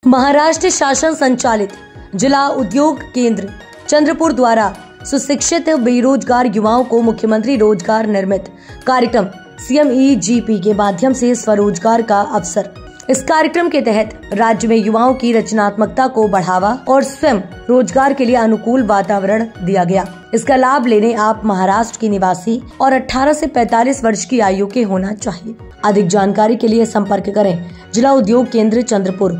महाराष्ट्र शासन संचालित जिला उद्योग केंद्र चंद्रपुर द्वारा सुशिक्षित बेरोजगार युवाओं को मुख्यमंत्री रोजगार निर्मित कार्यक्रम CMEGP के माध्यम से स्वरोजगार का अवसर। इस कार्यक्रम के तहत राज्य में युवाओं की रचनात्मकता को बढ़ावा और स्वयं रोजगार के लिए अनुकूल वातावरण दिया गया। इसका लाभ लेने आप महाराष्ट्र के निवासी और 18 से 45 वर्ष की आयु के होना चाहिए। अधिक जानकारी के लिए संपर्क करें जिला उद्योग केंद्र चंद्रपुर।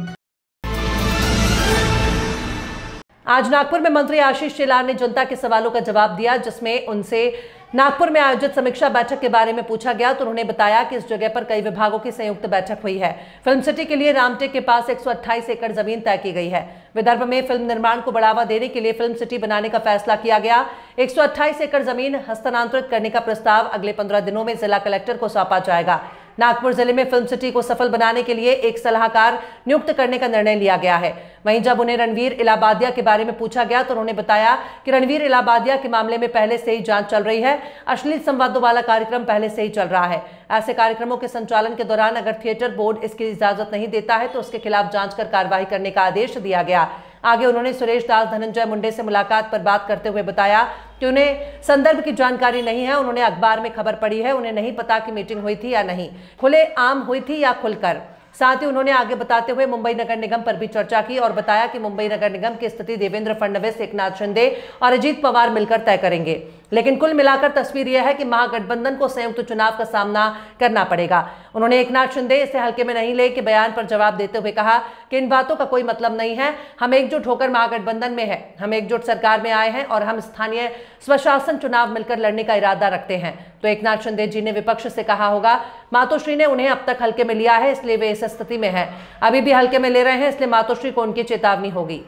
आज नागपुर में मंत्री आशीष शेलार ने जनता के सवालों का जवाब दिया, जिसमें उनसे नागपुर में आयोजित समीक्षा बैठक के बारे में पूछा गया तो उन्होंने बताया कि इस जगह पर कई विभागों की संयुक्त बैठक हुई है। फिल्म सिटी के लिए रामटेक के पास 128 एकड़ जमीन तय की गई है। विदर्भ में फिल्म निर्माण को बढ़ावा देने के लिए फिल्म सिटी बनाने का फैसला किया गया। 128 एकड़ जमीन हस्तांतरित करने का प्रस्ताव अगले 15 दिनों में जिला कलेक्टर को सौंपा जाएगा। नागपुर जिले में फिल्म सिटी को सफल बनाने के लिए एक सलाहकार नियुक्त करने का निर्णय लिया गया है। वहीं जब उन्हें रणवीर इलाहाबादिया के बारे में पूछा गया तो उन्होंने बताया कि रणवीर इलाहाबादिया के मामले में पहले से ही जांच चल रही है। अश्लील संवादों वाला कार्यक्रम पहले से ही चल रहा है। ऐसे कार्यक्रमों के संचालन के दौरान अगर थिएटर बोर्ड इसकी इजाजत नहीं देता है तो उसके खिलाफ जांच कर कार्रवाई करने का आदेश दिया गया। आगे उन्होंने सुरेश दास धनंजय मुंडे से मुलाकात पर बात करते हुए बताया कि उन्हें संदर्भ की जानकारी नहीं है। उन्होंने अखबार में खबर पढ़ी है, उन्हें नहीं पता कि मीटिंग हुई थी या नहीं, खुले आम हुई थी या खुलकर। साथ ही उन्होंने आगे बताते हुए मुंबई नगर निगम पर भी चर्चा की और बताया कि मुंबई नगर निगम की स्थिति देवेंद्र फडणवीस, एकनाथ शिंदे और अजीत पवार मिलकर तय करेंगे। लेकिन कुल मिलाकर तस्वीर यह है कि महागठबंधन को संयुक्त चुनाव का सामना करना पड़ेगा। उन्होंने एकनाथ शिंदे इसे हल्के में नहीं ले के बयान पर जवाब देते हुए कहा कि इन बातों का कोई मतलब नहीं है। हम एकजुट होकर महागठबंधन में हैं, हम एकजुट सरकार में आए हैं और हम स्थानीय स्वशासन चुनाव मिलकर लड़ने का इरादा रखते हैं। तो एकनाथ शिंदे जी ने विपक्ष से कहा होगा मातोश्री ने उन्हें अब तक हल्के में लिया है, इसलिए वे इस स्थिति में है। अभी भी हल्के में ले रहे हैं, इसलिए मातोश्री को उनकी चेतावनी होगी।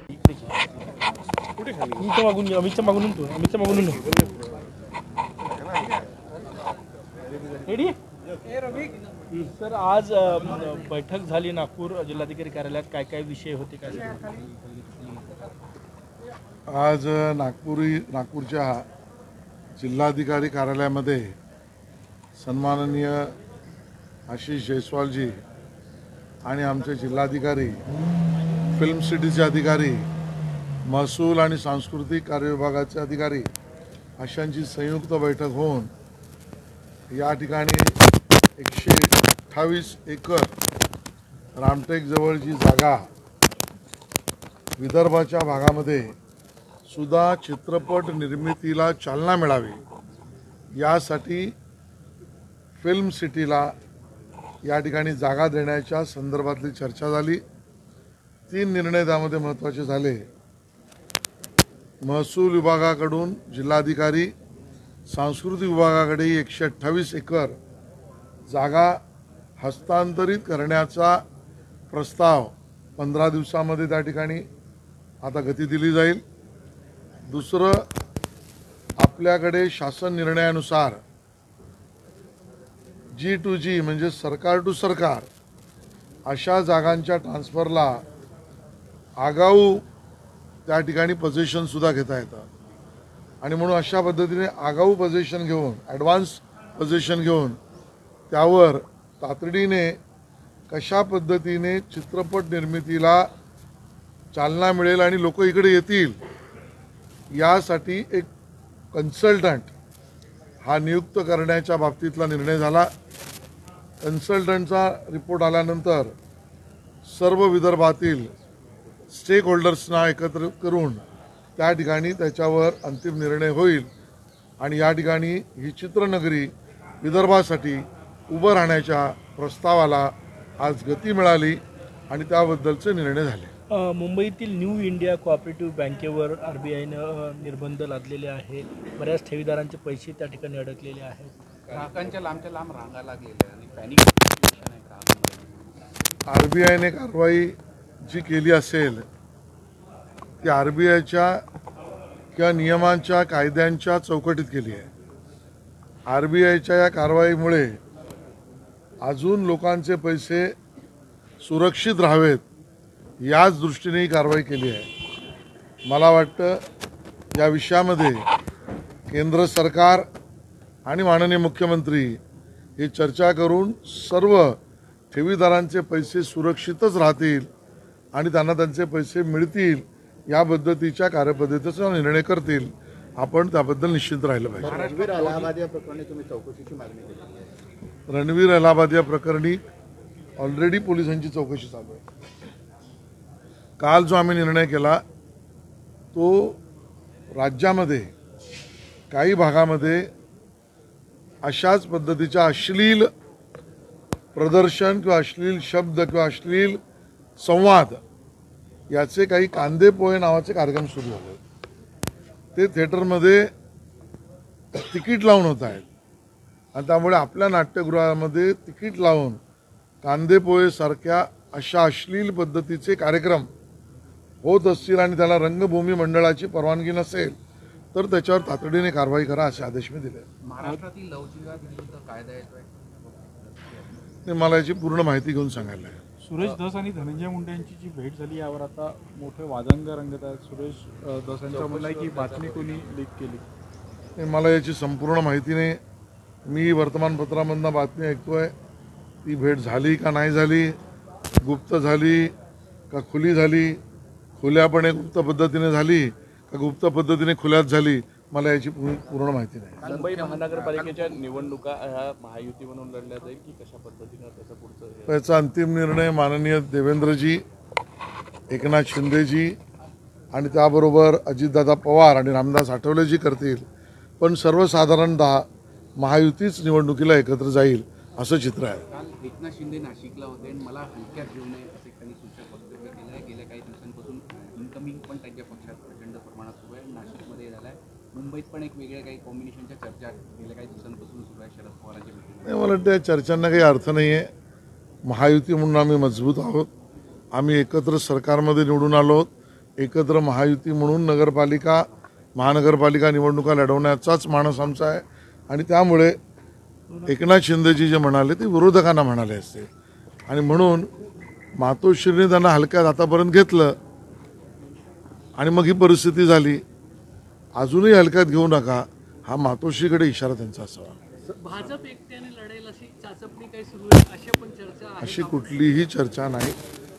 सर, आज बैठक झाली नागपूर जिल्हाधिकारी कार्यालयात, काय काय विषय होते काय? आज नागपूरच्या जिल्हाधिकारी कार्यालयामध्ये सन्माननीय आशीष जयस्वालजी आणि आमचे जिल्हाधिकारी, फिल्म सिटीचे अधिकारी, महसूल आणि सांस्कृतिक कार्य विभागाचे अधिकारी अशांची संयुक्त बैठक होऊन या ठिकाणी 128 एकर रामटेक जवळची जागा विदर्भाच्या भागामध्ये सुद्धा चित्रपट निर्मितीला चालना मिळावी यासाठी फिल्म सिटीला या ठिकाणी जागा देण्याच्या संदर्भातली चर्चा झाली। 3 निर्णय त्यामध्ये महत्त्वाचे झाले। महसूल विभागाकडून जिल्हाधिकारी, सांस्कृतिक विभागाकडे 128 एकर जागा हस्तांतरित करण्याचा प्रस्ताव 15 दिवसामध्ये त्या ठिकाणी आता गती दिली जाईल। दुसरं, आपल्याकडे शासन निर्णयानुसार G2G म्हणजे सरकार टू सरकार अशा जागांच्या ट्रान्सफरला आगाऊ त्या ठिकाणी पोझिशन सुद्धा घेता येतं आणि म्हणून अशा पद्धतीने आगाऊ पोझिशन घेऊन, ॲडव्हान्स पोझिशन घेऊन त्यावर तातडीने कशा पद्धतीने चित्रपट निर्मितीला चालना मिळेल आणि लोक इकडे येतील यासाठी एक कन्सल्टंट हा नियुक्त करण्याच्या बाबतीतला निर्णय झाला। कन्सल्टंटचा रिपोर्ट आल्यानंतर सर्व विदर्भातील स्टेक होल्डर्सना एकत्र करून त्या ठिकाणी त्याच्यावर अंतिम निर्णय होईल आणि या ठिकाणी ही चित्रनगरी विदर्भासाठी उभं राहण्याच्या प्रस्तावाला आज गती मिळाली आणि त्याबद्दलचे निर्णय झाले। मुंबईतील न्यू इंडिया कोऑपरेटिव्ह बँकेवर RBIनं निर्बंध लादलेले आहे। बऱ्याच ठेवीदारांचे पैसे त्या ठिकाणी अडकलेले आहेत। ग्राहकांच्या लांबच्या लांब रांगा लागलेल्या आणि पॅनिक सिच्युएशन आहे ग्राहकांमध्ये। RBIने कारवाई जी केली असेल ती RBIच्या किंवा नियमांच्या कायद्यांच्या चौकटीत केली आहे। RBIच्या या कारवाईमुळे अजून लोकांचे पैसे सुरक्षित राहावेत याच दृष्टीने ही कारवाई केली आहे। मला वाटतं या विषयामध्ये केंद्र सरकार आणि माननीय मुख्यमंत्री ही चर्चा करून सर्व ठेवीदारांचे पैसे सुरक्षितच राहतील आणि त्यांना त्यांचे पैसे मिळतील या पद्धतीच्या कार्यपद्धतीचा निर्णय करतील. आपण त्याबद्दल निश्चित राहिलं पाहिजे. रणवीर अलाहाबाद या प्रकरणी तुम्ही चौकशीची मागणी केली आहे. रणवीर अलाहाबाद या प्रकरणी ऑलरेडी पोलिसांची चौकशी चालू आहे. काल जो आम्ही निर्णय केला तो राज्यामध्ये काही भागामध्ये अशाच पद्धतीच्या अश्लील प्रदर्शन किंवा अश्लील शब्द किंवा अश्लील संवाद याचे काही कांदे पोहे नावाचे कार्यक्रम सुरू झाले. ते थिएटरमध्ये तिकीट लावून होत आहेत आणि त्यामुळे आपल्या नाट्यगृहामध्ये तिकीट लावून कांदे पोहे सारख्या अशा अश्लील पद्धतीचे कार्यक्रम होत असतील आणि त्याला रंगभूमी मंडळाची परवानगी नसेल तर त्याच्यावर तातडीने कारवाई करा असे आदेश मी दिले. महाराष्ट्रातील लवचिक विरुद्ध कायदा येतोय, मला याची पूर्ण माहिती घेऊन सांगायला आहे. सुरेश धस आणि धनंजय मुंडे यांची जी भेट झाली यावर आता मोठे वादंग रंगत आहेत. सुरेश धस यांचं म्हणणं आहे की बातमी कोणी लीक केली. मला याची संपूर्ण माहिती नाही. मी वर्तमानपत्रामधनं बातमी ऐकतोय. ती भेट झाली का नाही झाली, गुप्त झाली का खुली झाली, खुल्यापणे गुप्त पद्धतीने झाली का गुप्त पद्धतीने खुल्यात झाली, मला याची पूर्ण माहिती नाही. मुंबई महानगरपालिकेच्या निवडणुका ह्या महायुती म्हणून लढल्या जाईल की कशा पद्धतीनं त्याचा पुढचं त्याचा अंतिम निर्णय माननीय देवेंद्रजी, एकनाथ शिंदेजी आणि त्याबरोबर अजितदादा पवार आणि रामदास आठवलेजी करतील. पण सर्वसाधारणतः महायुतीच निवडणुकीला एकत्र जाईल असं चित्र आहे. काल एकनाथ शिंदे नाशिकला होते आणि मला हलक्यात घेऊ नये असे त्यांनी सूचक वक्तव्य केलं आहे. गेल्या काही दिवसांपासून इन्कमिंग पण त्यांच्या पक्षात प्रचंड प्रमाणात सुरू आहे. नाशिकमध्ये झालं आहे, मुंबईत पण एक वेगळ्या काही कॉम्बिनेशनच्या चर्चा गेल्या काही दिवसांपासून सुरू आहे शरद पवारांच्या भेटीत. मला वाटतं या चर्चांना काही अर्थ नाही आहे. महायुती म्हणून आम्ही मजबूत आहोत. आम्ही एकत्र सरकारमध्ये निवडून आलो आहोत. एकत्र महायुती म्हणून महानगरपालिका निवडणुका लढवण्याचाच मानस आमचा आहे. आणि त्यामुळे एकनाथ शिंदेजी जे म्हणाले ते विरोधकांना म्हणाले असते आणि म्हणून मातोश्रीने त्यांना हलक्यात आतापर्यंत घेतलं आणि मग ही परिस्थिती झाली. अजूनही हलक्यात घेऊ नका हा मातोश्रीकडे इशारा त्यांचा असावा. भाजप एकट्याने लढेल अशी चाचपणी काही सुरू आहे अशा पण चर्चा आहे. अशी कुठलीही चर्चा नाही,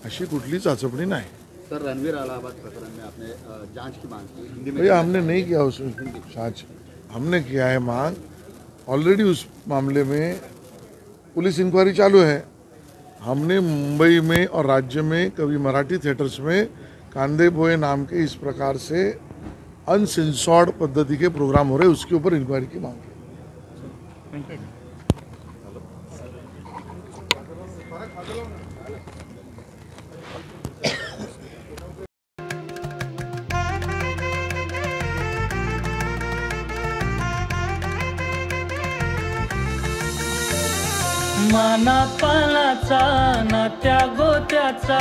अशी कुठली चाचपणी नाही. सर, रणवीर अलाहाबाद प्रकरण में आपने जांच की मांग की हिंदी में? भैया हमने नहीं किया उसमें जांच, हमने किया है मांग. ऑलरेडी उस मामले में पुलिस इंक्वायरी चालू है. हमने मुंबई में और राज्य में कभी मराठी थिएटर्स में कांदे पोहे नाम के इस प्रकार से अनसेंसर्ड पद्धति के प्रोग्राम हो रहे हैं, उसके ऊपर इंक्वायरी की मांग की. माना पालाचा नात्या गोत्याचा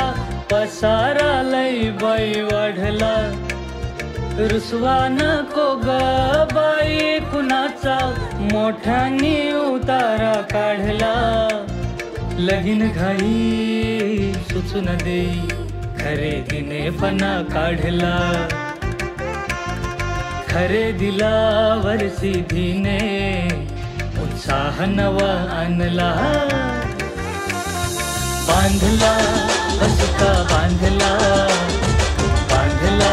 पसारा लई बाई वाढला. रुसवा नको ग बाई कुणाचा मोठ्यानी उतारा काढला. लगीन घाई सुचून देई खरेदीने पणा काढला. खरेदीला वर्षीधीने उत्साह नवा आणला. बांधला बसका बांधला, बांधला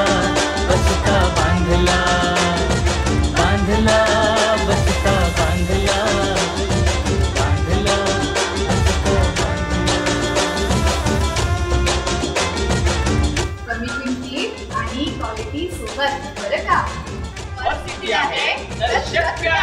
बसका बांधला, बांधला बसका बांधला, बांधला बसका बांधला. कमी किमतीत आणि क्वालिटी सोबत बरं का. और सिटी आहे तर शक्य